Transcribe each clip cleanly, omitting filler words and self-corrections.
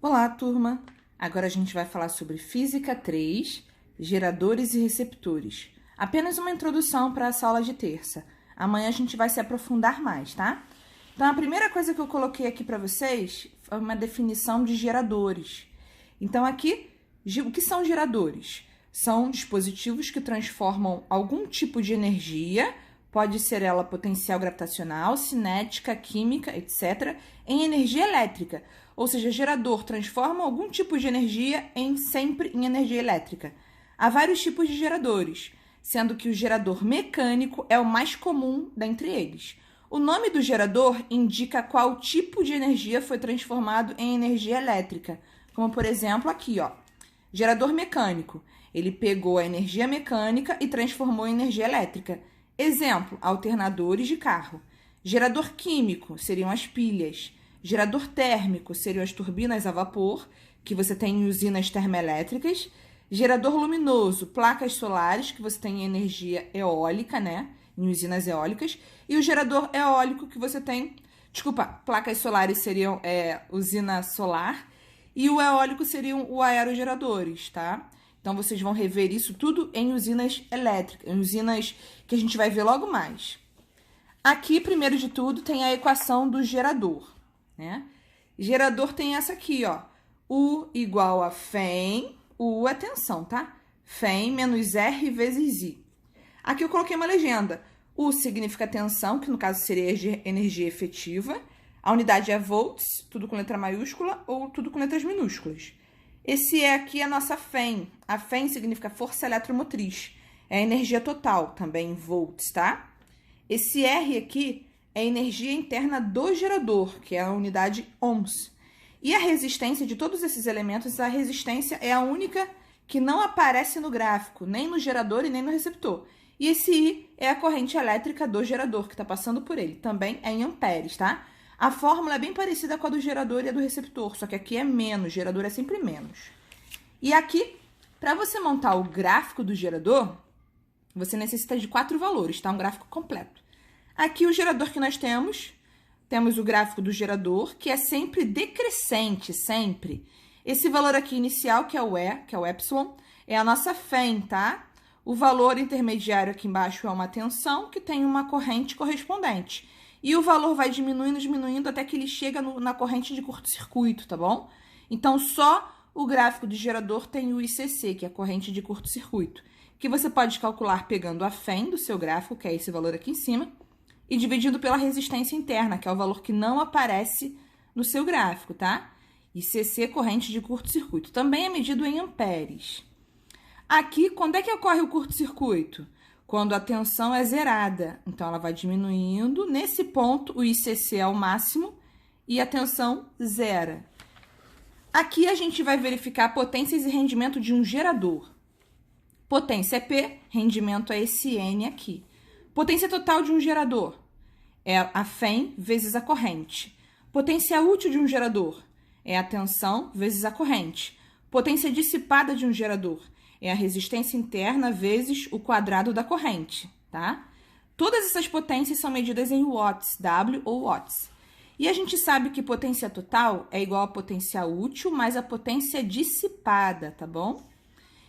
Olá, turma! Agora a gente vai falar sobre Física 3, geradores e receptores. Apenas uma introdução para essa aula de terça. Amanhã a gente vai se aprofundar mais, tá? Então, a primeira coisa que eu coloquei aqui para vocês foi uma definição de geradores. Então, aqui, o que são geradores? São dispositivos que transformam algum tipo de energia, pode ser ela potencial gravitacional, cinética, química, etc., em energia elétrica. Ou seja, gerador transforma algum tipo de energia sempre em energia elétrica. Há vários tipos de geradores, sendo que o gerador mecânico é o mais comum dentre eles. O nome do gerador indica qual tipo de energia foi transformado em energia elétrica. Como, por exemplo, aqui, ó, gerador mecânico. Ele pegou a energia mecânica e transformou em energia elétrica. Exemplo, alternadores de carro. Gerador químico seriam as pilhas. Gerador térmico seriam as turbinas a vapor, que você tem em usinas termoelétricas. Gerador luminoso, placas solares, que você tem em energia eólica, né? Em usinas eólicas. E o gerador eólico, que você tem... Desculpa, placas solares seriam usina solar. E o eólico seriam os aerogeradores, tá? Então, vocês vão rever isso tudo em usinas elétricas, em usinas que a gente vai ver logo mais. Aqui, primeiro de tudo, tem a equação do gerador, né? Gerador tem essa aqui, ó. U igual a Φ, U é tensão, tá? Φ menos R vezes I. Aqui eu coloquei uma legenda. U significa tensão, que no caso seria energia efetiva. A unidade é volts, tudo com letra maiúscula ou tudo com letras minúsculas. Esse aqui é a nossa Φ. A Φ significa força eletromotriz. É a energia total, também em volts, tá? Esse R aqui é a energia interna do gerador, que é a unidade ohms. E a resistência de todos esses elementos, a resistência é a única que não aparece no gráfico, nem no gerador e nem no receptor. E esse I é a corrente elétrica do gerador, que está passando por ele. Também é em amperes, tá? A fórmula é bem parecida com a do gerador e a do receptor, só que aqui é menos, gerador é sempre menos. E aqui, para você montar o gráfico do gerador, você necessita de 4 valores, tá? Um gráfico completo. Aqui o gerador que nós temos o gráfico do gerador, que é sempre decrescente, sempre. Esse valor aqui inicial, que é o E, que é o epsilon, é a nossa Φ, tá? O valor intermediário aqui embaixo é uma tensão, que tem uma corrente correspondente. E o valor vai diminuindo, diminuindo, até que ele chega na corrente de curto-circuito, tá bom? Então, só o gráfico de gerador tem o ICC, que é a corrente de curto-circuito, que você pode calcular pegando a Φ do seu gráfico, que é esse valor aqui em cima, e dividindo pela resistência interna, que é o valor que não aparece no seu gráfico, tá? ICC, corrente de curto-circuito. Também é medido em amperes. Aqui, quando é que ocorre o curto-circuito? Quando a tensão é zerada. Então, ela vai diminuindo. Nesse ponto, o ICC é o máximo e a tensão zera. Aqui, a gente vai verificar potências e rendimento de um gerador. Potência é P, rendimento é esse N aqui. Potência total de um gerador é a Φ vezes a corrente. Potência útil de um gerador é a tensão vezes a corrente. Potência dissipada de um gerador é a resistência interna vezes o quadrado da corrente, tá? Todas essas potências são medidas em watts, W ou watts. E a gente sabe que potência total é igual a potência útil mais a potência dissipada, tá bom?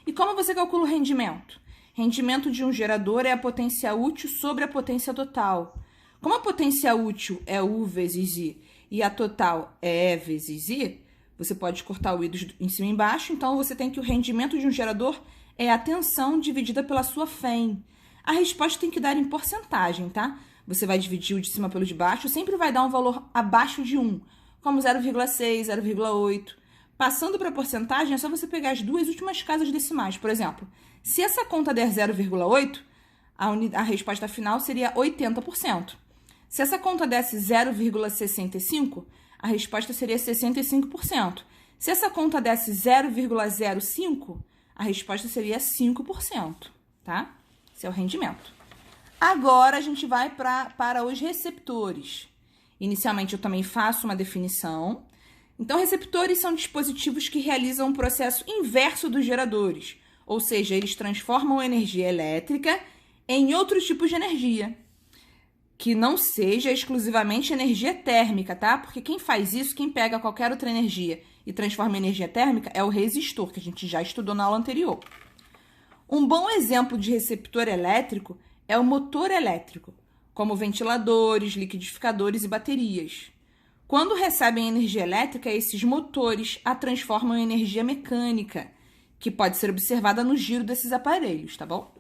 E como você calcula o rendimento? Rendimento de um gerador é a potência útil sobre a potência total. Como a potência útil é U vezes I e a total é E vezes I, você pode cortar o I em cima e embaixo, então você tem que o rendimento de um gerador é a tensão dividida pela sua Φ. A resposta tem que dar em porcentagem, tá? Você vai dividir o de cima pelo de baixo, sempre vai dar um valor abaixo de 1, como 0,6, 0,8. Passando para a porcentagem, é só você pegar as duas últimas casas decimais. Por exemplo, se essa conta der 0,8, a resposta final seria 80%. Se essa conta desse 0,65, a resposta seria 65%. Se essa conta desse 0,05, a resposta seria 5%, tá? Esse é o rendimento. Agora, a gente vai para os receptores. Inicialmente, eu também faço uma definição. Então, receptores são dispositivos que realizam um processo inverso dos geradores, ou seja, eles transformam energia elétrica em outros tipos de energia, que não seja exclusivamente energia térmica, tá? Porque quem faz isso, quem pega qualquer outra energia e transforma em energia térmica é o resistor, que a gente já estudou na aula anterior. Um bom exemplo de receptor elétrico é o motor elétrico, como ventiladores, liquidificadores e baterias. Quando recebem energia elétrica, esses motores a transformam em energia mecânica, que pode ser observada no giro desses aparelhos, tá bom?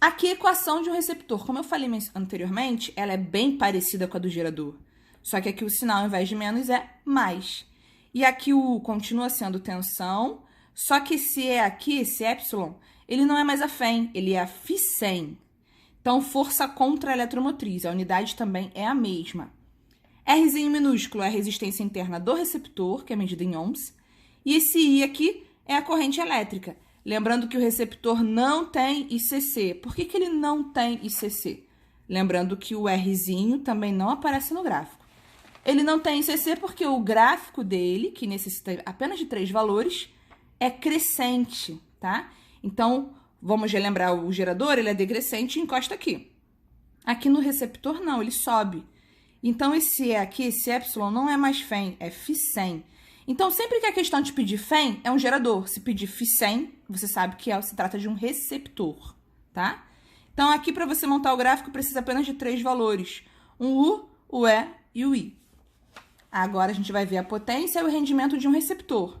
Aqui a equação de um receptor, como eu falei anteriormente, ela é bem parecida com a do gerador. Só que aqui o sinal, ao invés de menos, é mais. E aqui o U continua sendo tensão, só que esse E aqui, esse epsilon, ele não é mais a FEM, ele é a Fc. Então, força contra a eletromotriz, a unidade também é a mesma. Rzinho minúsculo é a resistência interna do receptor, que é medida em ohms, e esse I aqui é a corrente elétrica. Lembrando que o receptor não tem ICC. Por que ele não tem ICC? Lembrando que o Rzinho também não aparece no gráfico. Ele não tem ICC porque o gráfico dele, que necessita apenas de 3 valores, é crescente, tá? Então, vamos relembrar, o gerador, ele é decrescente e encosta aqui. Aqui no receptor, não, ele sobe. Então, esse E aqui, esse epsilon, não é mais FEM, é Fc. Então, sempre que a questão te pedir FEM, é um gerador. Se pedir Fc, você sabe que se trata de um receptor, tá? Então, aqui, para você montar o gráfico, precisa apenas de 3 valores. Um U, o E e o I. Agora, a gente vai ver a potência e o rendimento de um receptor.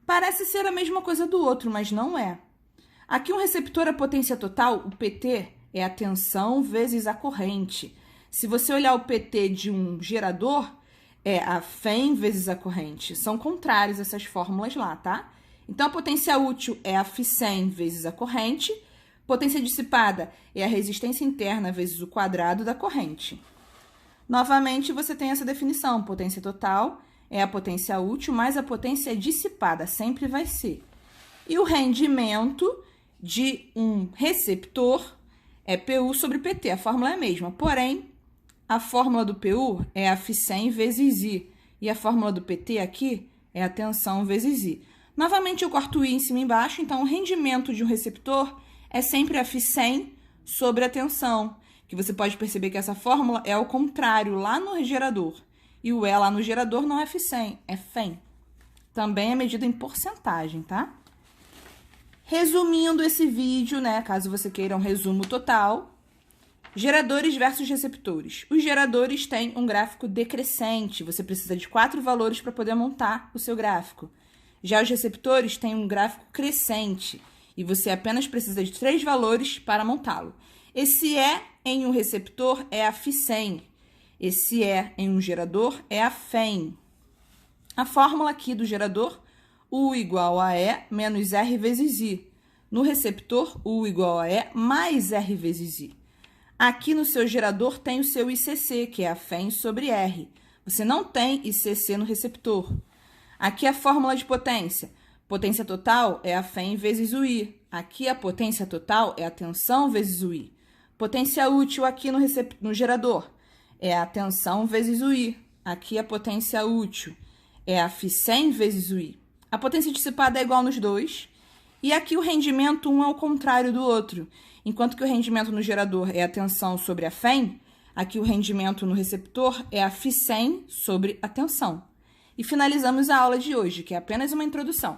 Parece ser a mesma coisa do outro, mas não é. Aqui, um receptor, a potência total, o PT, é a tensão vezes a corrente. Se você olhar o PT de um gerador, é a FEM vezes a corrente. São contrários essas fórmulas lá, tá? Então, a potência útil é a Fc vezes a corrente. Potência dissipada é a resistência interna vezes o quadrado da corrente. Novamente, você tem essa definição. Potência total é a potência útil mais a potência dissipada. Sempre vai ser. E o rendimento de um receptor é PU sobre PT. A fórmula é a mesma, porém, a fórmula do PU é a Fc vezes I. E a fórmula do PT aqui é a tensão vezes I. Novamente, eu corto o I em cima e embaixo. Então, o rendimento de um receptor é sempre a Fc sobre a tensão. Que você pode perceber que essa fórmula é ao contrário lá no gerador. E o E lá no gerador não é Fc, é FEM. Também é medida em porcentagem, tá? Resumindo esse vídeo, né? Caso você queira um resumo total. Geradores versus receptores. Os geradores têm um gráfico decrescente. Você precisa de 4 valores para poder montar o seu gráfico. Já os receptores têm um gráfico crescente. E você apenas precisa de 3 valores para montá-lo. Esse E em um receptor é a Fc. Esse E em um gerador é a FEM. A fórmula aqui do gerador, U igual a E menos R vezes I. No receptor, U igual a E mais R vezes I. Aqui no seu gerador tem o seu ICC, que é a FEM sobre R. Você não tem ICC no receptor. Aqui a fórmula de potência. Potência total é a FEM vezes o I. Aqui a potência total é a tensão vezes o I. Potência útil aqui no gerador é a tensão vezes o I. Aqui a potência útil é a Fc vezes o I. A potência dissipada é igual nos dois. E aqui o rendimento, um é o contrário do outro. Enquanto que o rendimento no gerador é a tensão sobre a FEM, aqui o rendimento no receptor é a Fc sobre a tensão. E finalizamos a aula de hoje, que é apenas uma introdução.